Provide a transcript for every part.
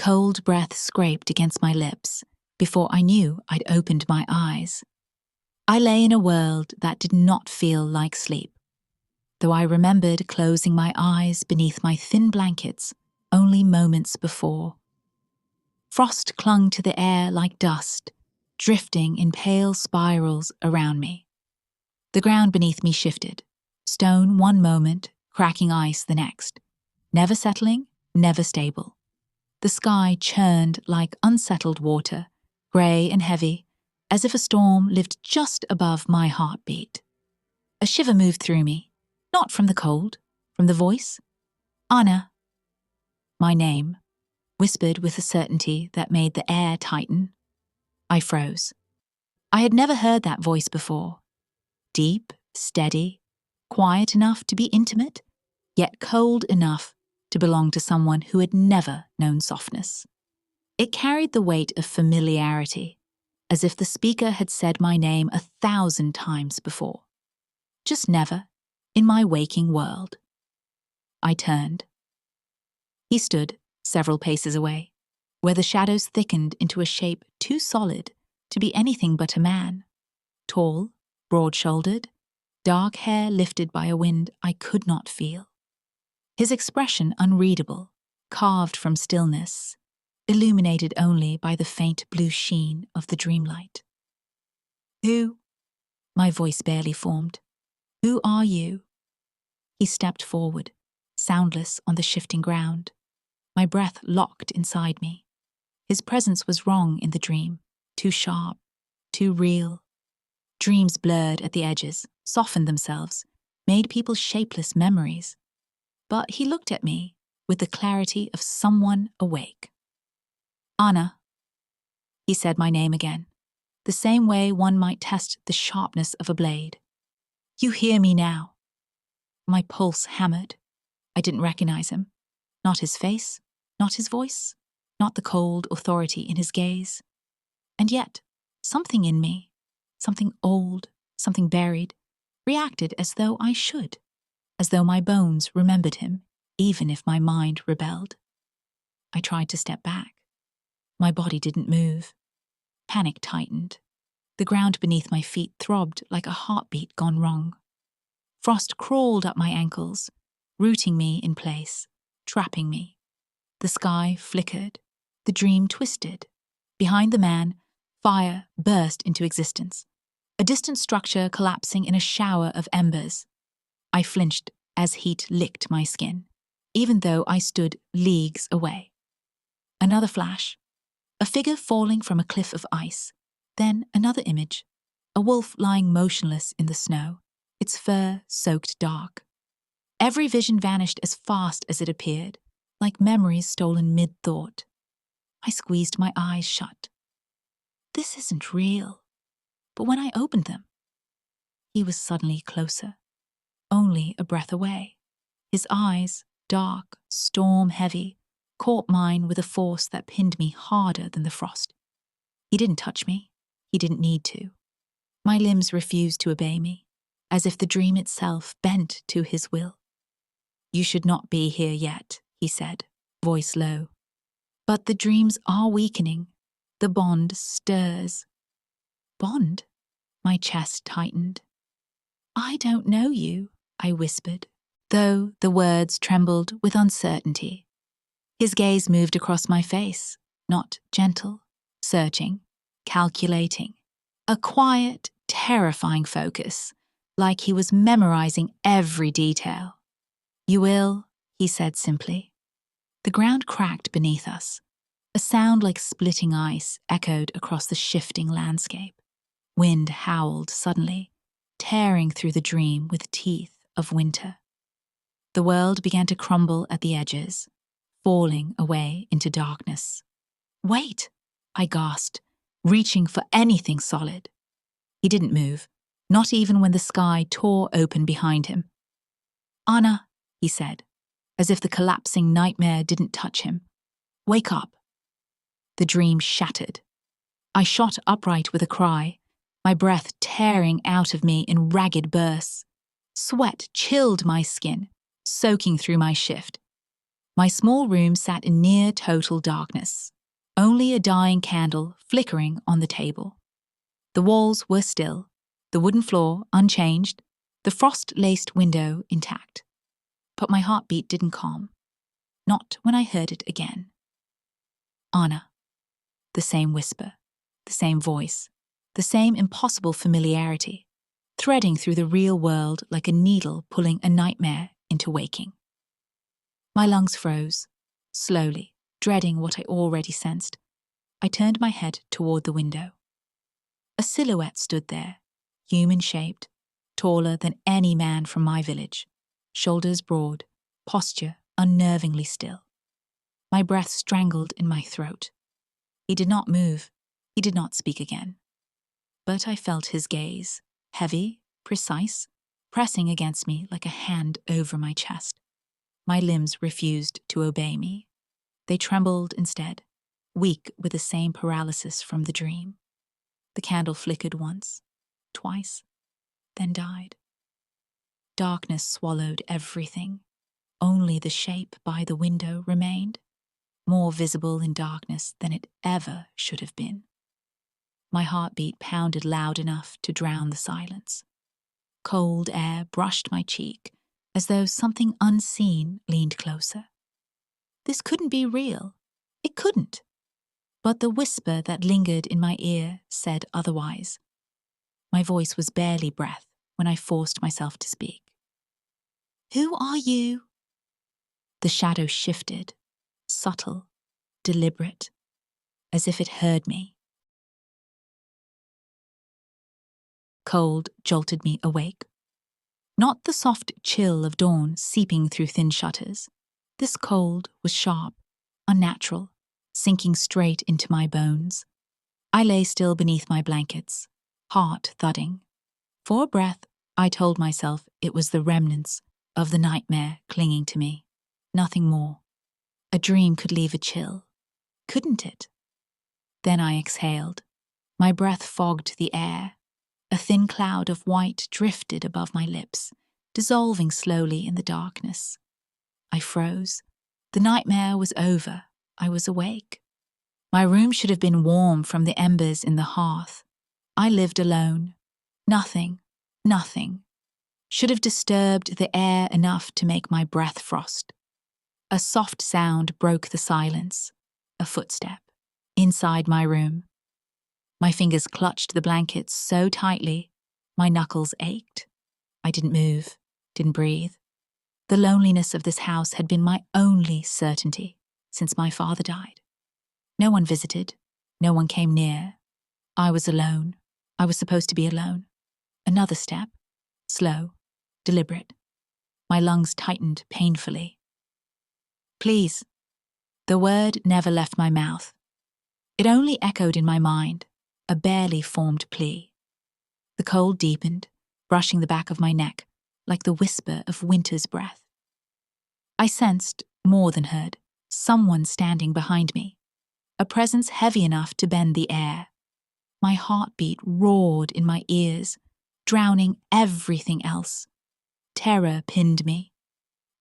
Cold breath scraped against my lips before I knew I'd opened my eyes. I lay in a world that did not feel like sleep, though I remembered closing my eyes beneath my thin blankets only moments before. Frost clung to the air like dust, drifting in pale spirals around me. The ground beneath me shifted, stone one moment, cracking ice the next, never settling, never stable. The sky churned like unsettled water, grey and heavy, as if a storm lived just above my heartbeat. A shiver moved through me, not from the cold, from the voice. Anna. My name, whispered with a certainty that made the air tighten. I froze. I had never heard that voice before. Deep, steady, quiet enough to be intimate, yet cold enough to belong to someone who had never known softness. It carried the weight of familiarity, as if the speaker had said my name 1,000 times before. Just never, in my waking world. I turned. He stood several paces away, where the shadows thickened into a shape too solid to be anything but a man. Tall, broad-shouldered, dark hair lifted by a wind I could not feel. His expression unreadable, carved from stillness, illuminated only by the faint blue sheen of the dreamlight. Who? My voice barely formed. Who are you? He stepped forward, soundless on the shifting ground. My breath locked inside me. His presence was wrong in the dream, too sharp, too real. Dreams blurred at the edges, softened themselves, made people shapeless memories. But he looked at me with the clarity of someone awake. Anna. He said my name again, the same way one might test the sharpness of a blade. You hear me now. My pulse hammered. I didn't recognize him. Not his face, not his voice, not the cold authority in his gaze. And yet, something in me, something old, something buried, reacted as though I should, as though my bones remembered him, even if my mind rebelled. I tried to step back. My body didn't move. Panic tightened. The ground beneath my feet throbbed like a heartbeat gone wrong. Frost crawled up my ankles, rooting me in place, trapping me. The sky flickered. The dream twisted. Behind the man, fire burst into existence. A distant structure collapsing in a shower of embers. I flinched as heat licked my skin, even though I stood leagues away. Another flash. A figure falling from a cliff of ice. Then another image. A wolf lying motionless in the snow, its fur soaked dark. Every vision vanished as fast as it appeared, like memories stolen mid-thought. I squeezed my eyes shut. This isn't real. But when I opened them, he was suddenly closer, only a breath away. His eyes, dark, storm-heavy, caught mine with a force that pinned me harder than the frost. He didn't touch me. He didn't need to. My limbs refused to obey me, as if the dream itself bent to his will. You should not be here yet, he said, voice low. But the dreams are weakening. The bond stirs. Bond? My chest tightened. I don't know you, I whispered, though the words trembled with uncertainty. His gaze moved across my face, not gentle, searching, calculating. A quiet, terrifying focus, like he was memorizing every detail. You will, he said simply. The ground cracked beneath us. A sound like splitting ice echoed across the shifting landscape. Wind howled suddenly, tearing through the dream with teeth of winter. The world began to crumble at the edges, falling away into darkness. Wait, I gasped, reaching for anything solid. He didn't move, not even when the sky tore open behind him. Anna, he said, as if the collapsing nightmare didn't touch him. Wake up. The dream shattered. I shot upright with a cry, my breath tearing out of me in ragged bursts. Sweat chilled my skin, soaking through my shift. My small room sat in near total darkness, only a dying candle flickering on the table. The walls were still, the wooden floor unchanged, the frost-laced window intact. But my heartbeat didn't calm. Not when I heard it again. Anna. The same whisper, the same voice, the same impossible familiarity, threading through the real world like a needle pulling a nightmare into waking. My lungs froze. Slowly, dreading what I already sensed, I turned my head toward the window. A silhouette stood there, human-shaped, taller than any man from my village, shoulders broad, posture unnervingly still. My breath strangled in my throat. He did not move. He did not speak again. But I felt his gaze, heavy, precise, pressing against me like a hand over my chest. My limbs refused to obey me. They trembled instead, weak with the same paralysis from the dream. The candle flickered once, twice, then died. Darkness swallowed everything. Only the shape by the window remained, more visible in darkness than it ever should have been. My heartbeat pounded loud enough to drown the silence. Cold air brushed my cheek, as though something unseen leaned closer. This couldn't be real. It couldn't. But the whisper that lingered in my ear said otherwise. My voice was barely breath when I forced myself to speak. "Who are you?" The shadow shifted, subtle, deliberate, as if it heard me. Cold jolted me awake. Not the soft chill of dawn seeping through thin shutters. This cold was sharp, unnatural, sinking straight into my bones. I lay still beneath my blankets, heart thudding. For a breath, I told myself it was the remnants of the nightmare clinging to me. Nothing more. A dream could leave a chill, couldn't it? Then I exhaled. My breath fogged the air. A thin cloud of white drifted above my lips, dissolving slowly in the darkness. I froze. The nightmare was over. I was awake. My room should have been warm from the embers in the hearth. I lived alone. Nothing should have disturbed the air enough to make my breath frost. A soft sound broke the silence. A footstep. Inside my room. My fingers clutched the blankets so tightly, my knuckles ached. I didn't move, didn't breathe. The loneliness of this house had been my only certainty since my father died. No one visited, no one came near. I was alone. I was supposed to be alone. Another step, slow, deliberate. My lungs tightened painfully. "Please." The word never left my mouth. It only echoed in my mind, a barely formed plea. The cold deepened, brushing the back of my neck, like the whisper of winter's breath. I sensed, more than heard, someone standing behind me, a presence heavy enough to bend the air. My heartbeat roared in my ears, drowning everything else. Terror pinned me.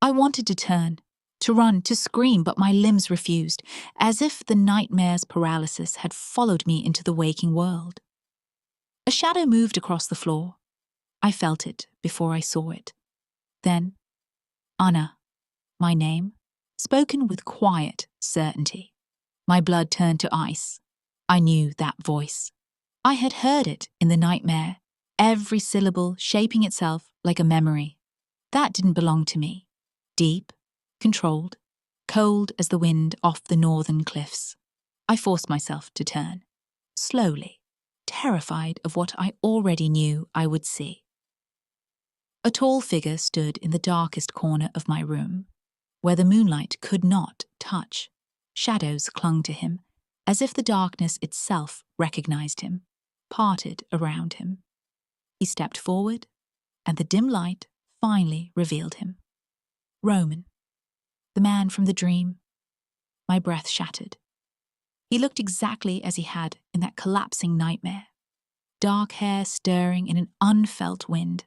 I wanted to turn, to run, to scream, but my limbs refused, as if the nightmare's paralysis had followed me into the waking world. A shadow moved across the floor. I felt it before I saw it. Then, Anna, my name, spoken with quiet certainty. My blood turned to ice. I knew that voice. I had heard it in the nightmare, every syllable shaping itself like a memory. That didn't belong to me. Deep, controlled, cold as the wind off the northern cliffs. I forced myself to turn, slowly, terrified of what I already knew I would see. A tall figure stood in the darkest corner of my room, where the moonlight could not touch. Shadows clung to him, as if the darkness itself recognized him, parted around him. He stepped forward, and the dim light finally revealed him. Roman, the man from the dream. My breath shattered. He looked exactly as he had in that collapsing nightmare. Dark hair stirring in an unfelt wind,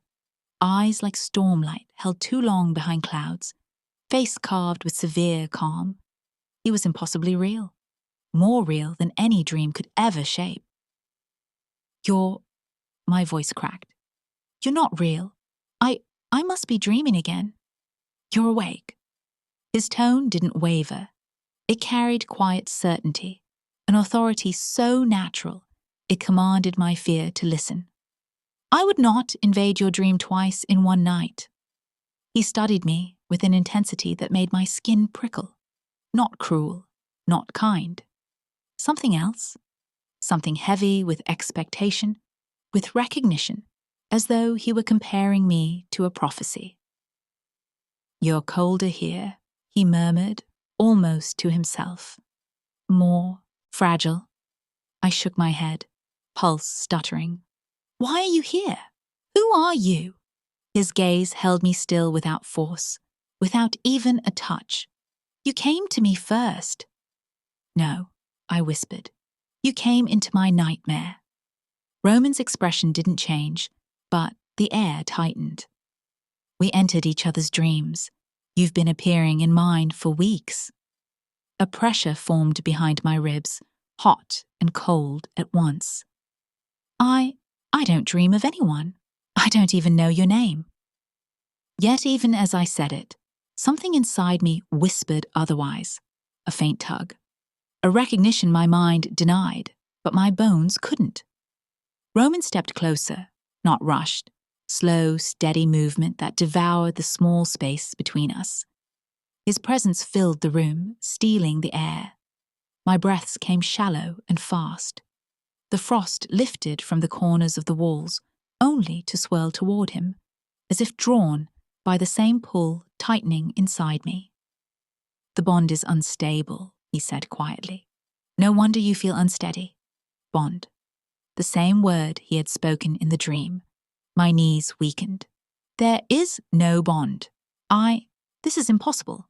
eyes like stormlight held too long behind clouds, face carved with severe calm. He was impossibly real, more real than any dream could ever shape. My voice cracked. You're not real. I must be dreaming again. You're awake. His tone didn't waver. It carried quiet certainty, an authority so natural it commanded my fear to listen. I would not invade your dream twice in one night. He studied me with an intensity that made my skin prickle. Not cruel, not kind. Something else. Something heavy with expectation, with recognition, as though he were comparing me to a prophecy. You're colder here, he murmured, almost to himself. More fragile. I shook my head, pulse stuttering. Why are you here? Who are you? His gaze held me still without force, without even a touch. You came to me first. No, I whispered. You came into my nightmare. Roman's expression didn't change, but the air tightened. We entered each other's dreams. You've been appearing in mine for weeks. A pressure formed behind my ribs, hot and cold at once. I don't dream of anyone. I don't even know your name. Yet even as I said it, something inside me whispered otherwise, a faint tug, a recognition my mind denied, but my bones couldn't. Roman stepped closer, not rushed, slow, steady movement that devoured the small space between us. His presence filled the room, stealing the air. My breaths came shallow and fast. The frost lifted from the corners of the walls, only to swirl toward him, as if drawn by the same pull tightening inside me. The bond is unstable, he said quietly. No wonder you feel unsteady. Bond. The same word he had spoken in the dream. My knees weakened. There is no bond. This is impossible.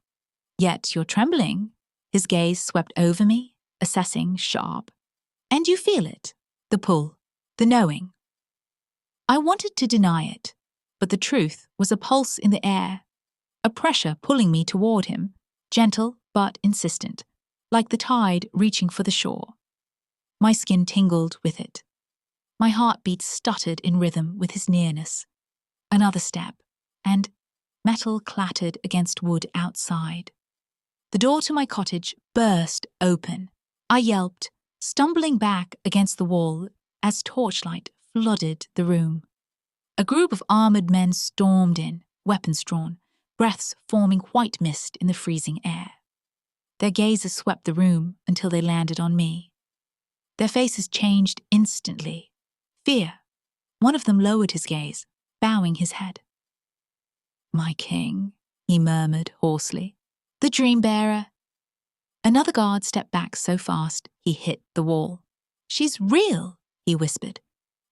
Yet you're trembling. His gaze swept over me, assessing sharp. And you feel it. The pull. The knowing. I wanted to deny it, but the truth was a pulse in the air, a pressure pulling me toward him, gentle but insistent, like the tide reaching for the shore. My skin tingled with it. My heartbeat stuttered in rhythm with his nearness. Another step, and metal clattered against wood outside. The door to my cottage burst open. I yelped, stumbling back against the wall as torchlight flooded the room. A group of armored men stormed in, weapons drawn, breaths forming white mist in the freezing air. Their gazes swept the room until they landed on me. Their faces changed instantly. Fear. One of them lowered his gaze, bowing his head. My king, he murmured hoarsely. The dream bearer. Another guard stepped back so fast he hit the wall. She's real, he whispered,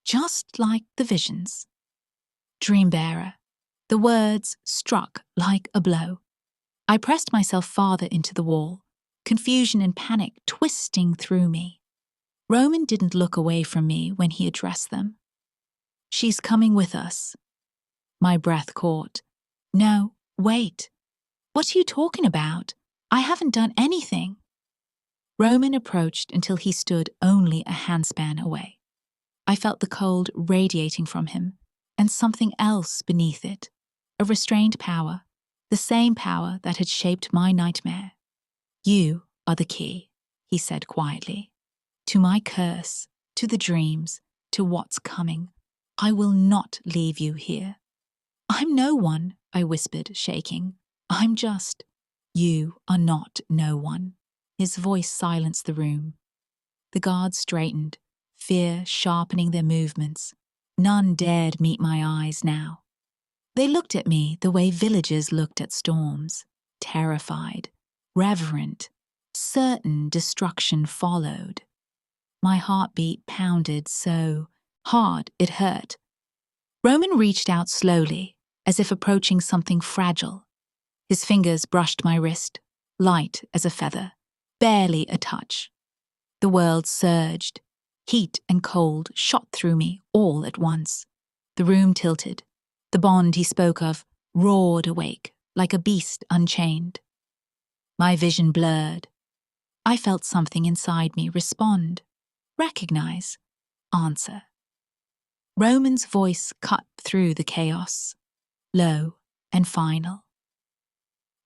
just like the visions. Dream bearer. The words struck like a blow. I pressed myself farther into the wall, confusion and panic twisting through me. Roman didn't look away from me when he addressed them. She's coming with us. My breath caught. No, wait. What are you talking about? I haven't done anything. Roman approached until he stood only a handspan away. I felt the cold radiating from him, and something else beneath it, a restrained power, the same power that had shaped my nightmare. You are the key, he said quietly. To my curse, to the dreams, to what's coming. I will not leave you here. I'm no one, I whispered, shaking. I'm just. You are not no one. His voice silenced the room. The guards straightened, fear sharpening their movements. None dared meet my eyes now. They looked at me the way villagers looked at storms, terrified, reverent, certain destruction followed. My heartbeat pounded so hard it hurt. Roman reached out slowly, as if approaching something fragile. His fingers brushed my wrist, light as a feather, barely a touch. The world surged. Heat and cold shot through me all at once. The room tilted. The bond he spoke of roared awake, like a beast unchained. My vision blurred. I felt something inside me respond, recognize, answer. Roman's voice cut through the chaos, low and final.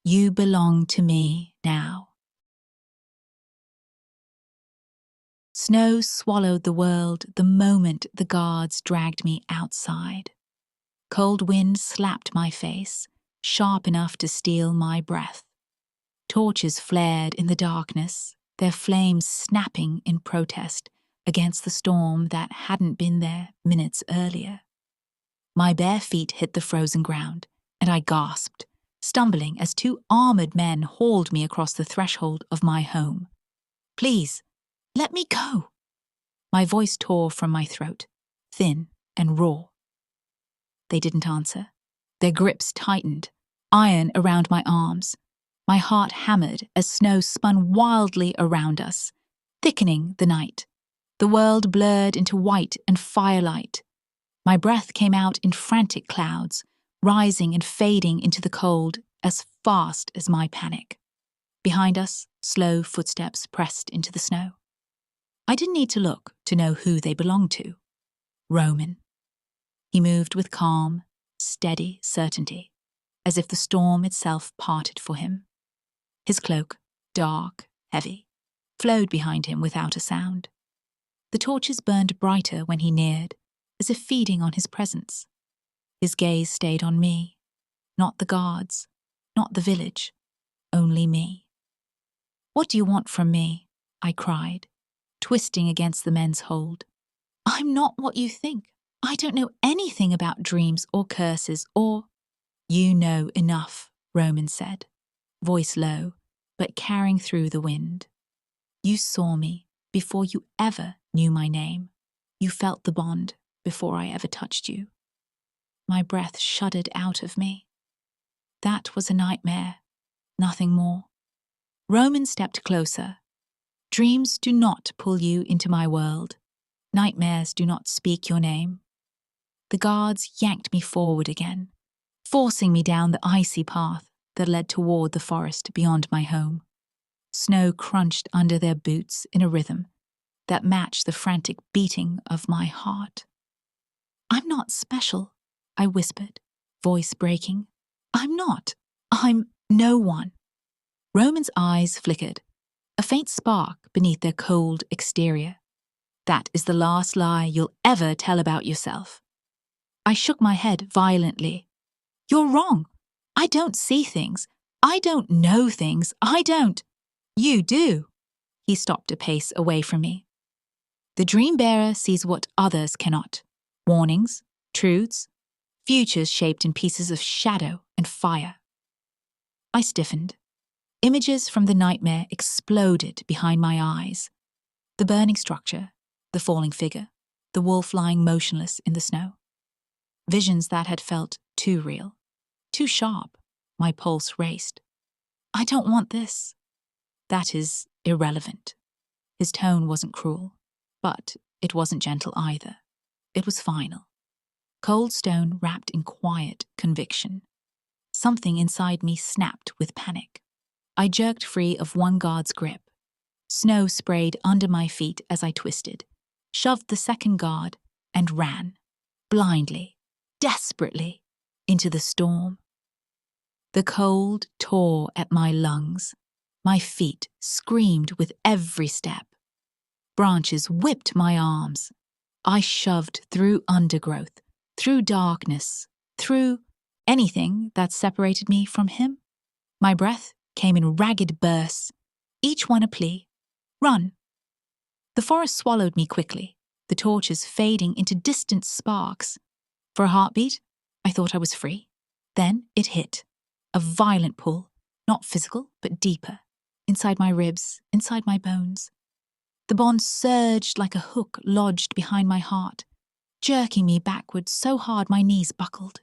You belong to me now. Snow swallowed the world the moment the guards dragged me outside. Cold wind slapped my face, sharp enough to steal my breath. Torches flared in the darkness, their flames snapping in protest against the storm that hadn't been there minutes earlier. My bare feet hit the frozen ground, and I gasped, stumbling as two armored men hauled me across the threshold of my home. Please, let me go. My voice tore from my throat, thin and raw. They didn't answer. Their grips tightened, iron around my arms. My heart hammered as snow spun wildly around us, thickening the night. The world blurred into white and firelight. My breath came out in frantic clouds, rising and fading into the cold as fast as my panic. Behind us, slow footsteps pressed into the snow. I didn't need to look to know who they belonged to. Roman. He moved with calm, steady certainty, as if the storm itself parted for him. His cloak, dark, heavy, flowed behind him without a sound. The torches burned brighter when he neared, as if feeding on his presence. His gaze stayed on me, not the guards, not the village, only me. What do you want from me? I cried, twisting against the men's hold. I'm not what you think. I don't know anything about dreams or curses or— You know enough, Roman said, voice low, but carrying through the wind. You saw me before you ever knew my name. You felt the bond before I ever touched you. My breath shuddered out of me. That was a nightmare, nothing more. Roman stepped closer. Dreams do not pull you into my world. Nightmares do not speak your name. The guards yanked me forward again, forcing me down the icy path that led toward the forest beyond my home. Snow crunched under their boots in a rhythm that matched the frantic beating of my heart. I'm not special, I whispered, voice breaking. I'm not. I'm no one. Roman's eyes flickered, a faint spark beneath their cold exterior. That is the last lie you'll ever tell about yourself. I shook my head violently. You're wrong. I don't see things. I don't know things. I don't. You do. He stopped a pace away from me. The dream bearer sees what others cannot. Warnings, truths, futures shaped in pieces of shadow and fire. I stiffened. Images from the nightmare exploded behind my eyes. The burning structure, the falling figure, the wolf lying motionless in the snow. Visions that had felt too real, too sharp. My pulse raced. I don't want this. That is irrelevant. His tone wasn't cruel, but it wasn't gentle either. It was final. Cold stone wrapped in quiet conviction. Something inside me snapped with panic. I jerked free of one guard's grip. Snow sprayed under my feet as I twisted, shoved the second guard, and ran, blindly, desperately, into the storm. The cold tore at my lungs. My feet screamed with every step. Branches whipped my arms. I shoved through undergrowth, through darkness, through anything that separated me from him. My breath came in ragged bursts, each one a plea. Run. The forest swallowed me quickly, the torches fading into distant sparks. For a heartbeat, I thought I was free. Then it hit. A violent pull, not physical, but deeper, inside my ribs, inside my bones. The bond surged like a hook lodged behind my heart, jerking me backward so hard my knees buckled.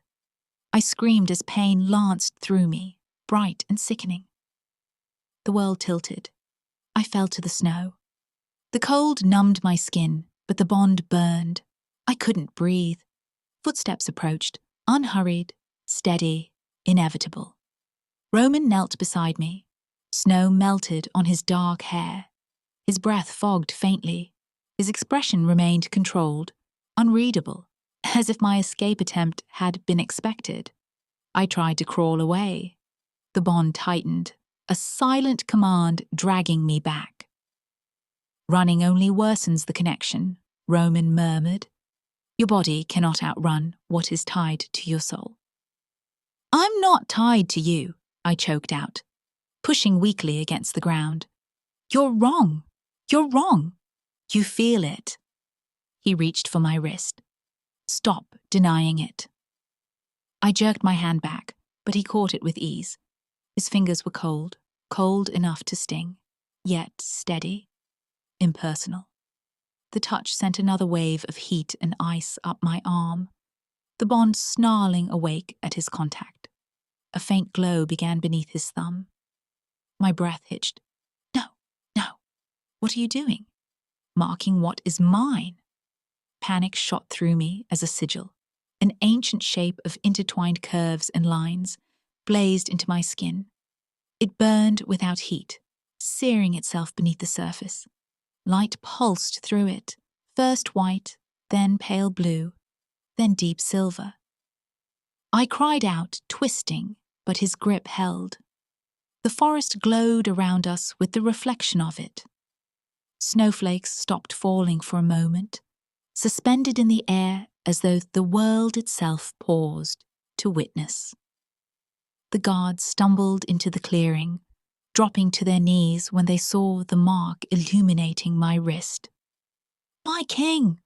I screamed as pain lanced through me, bright and sickening. The world tilted. I fell to the snow. The cold numbed my skin, but the bond burned. I couldn't breathe. Footsteps approached, unhurried, steady, inevitable. Roman knelt beside me. Snow melted on his dark hair. His breath fogged faintly. His expression remained controlled, unreadable, as if my escape attempt had been expected. I tried to crawl away. The bond tightened, a silent command dragging me back. Running only worsens the connection, Roman murmured. Your body cannot outrun what is tied to your soul. I'm not tied to you, I choked out, pushing weakly against the ground. You're wrong. You're wrong. You feel it. He reached for my wrist. Stop denying it. I jerked my hand back, but he caught it with ease. His fingers were cold, cold enough to sting, yet steady, impersonal. The touch sent another wave of heat and ice up my arm, the bond snarling awake at his contact. A faint glow began beneath his thumb. My breath hitched. No, no. What are you doing? Marking what is mine. Panic shot through me as a sigil. An ancient shape of intertwined curves and lines blazed into my skin. It burned without heat, searing itself beneath the surface. Light pulsed through it, first white, then pale blue, then deep silver. I cried out, twisting, but his grip held. The forest glowed around us with the reflection of it. Snowflakes stopped falling for a moment, suspended in the air as though the world itself paused to witness. The guards stumbled into the clearing, dropping to their knees when they saw the mark illuminating my wrist. My king,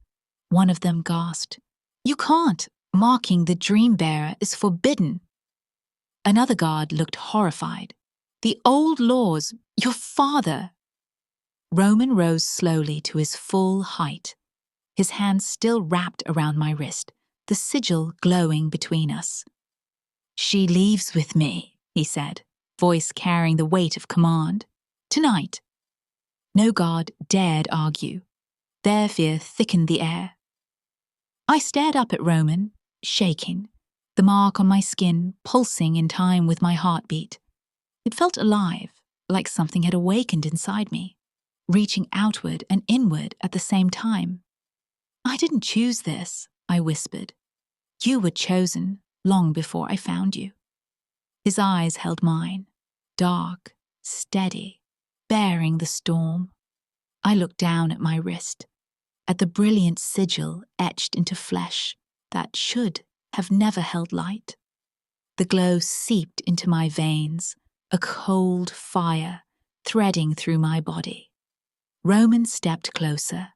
one of them gasped. You can't. Marking the dream bearer is forbidden. Another guard looked horrified. The old laws, your father. Roman rose slowly to his full height, his hands still wrapped around my wrist, the sigil glowing between us. She leaves with me, he said, voice carrying the weight of command. Tonight. No guard dared argue. Their fear thickened the air. I stared up at Roman, shaking, the mark on my skin pulsing in time with my heartbeat. It felt alive, like something had awakened inside me, reaching outward and inward at the same time. I didn't choose this, I whispered. You were chosen long before I found you. His eyes held mine, dark, steady, bearing the storm. I looked down at my wrist, at the brilliant sigil etched into flesh that should have never held light. The glow seeped into my veins, a cold fire threading through my body. Roman stepped closer,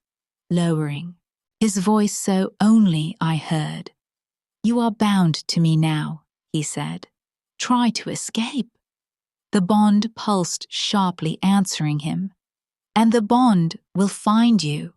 lowering, his voice so only I heard. You are bound to me now, he said. Try to escape. The bond pulsed sharply, answering him. And the bond will find you.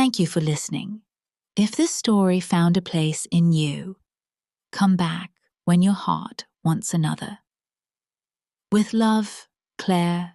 Thank you for listening. If this story found a place in you, come back when your heart wants another. With love, Claire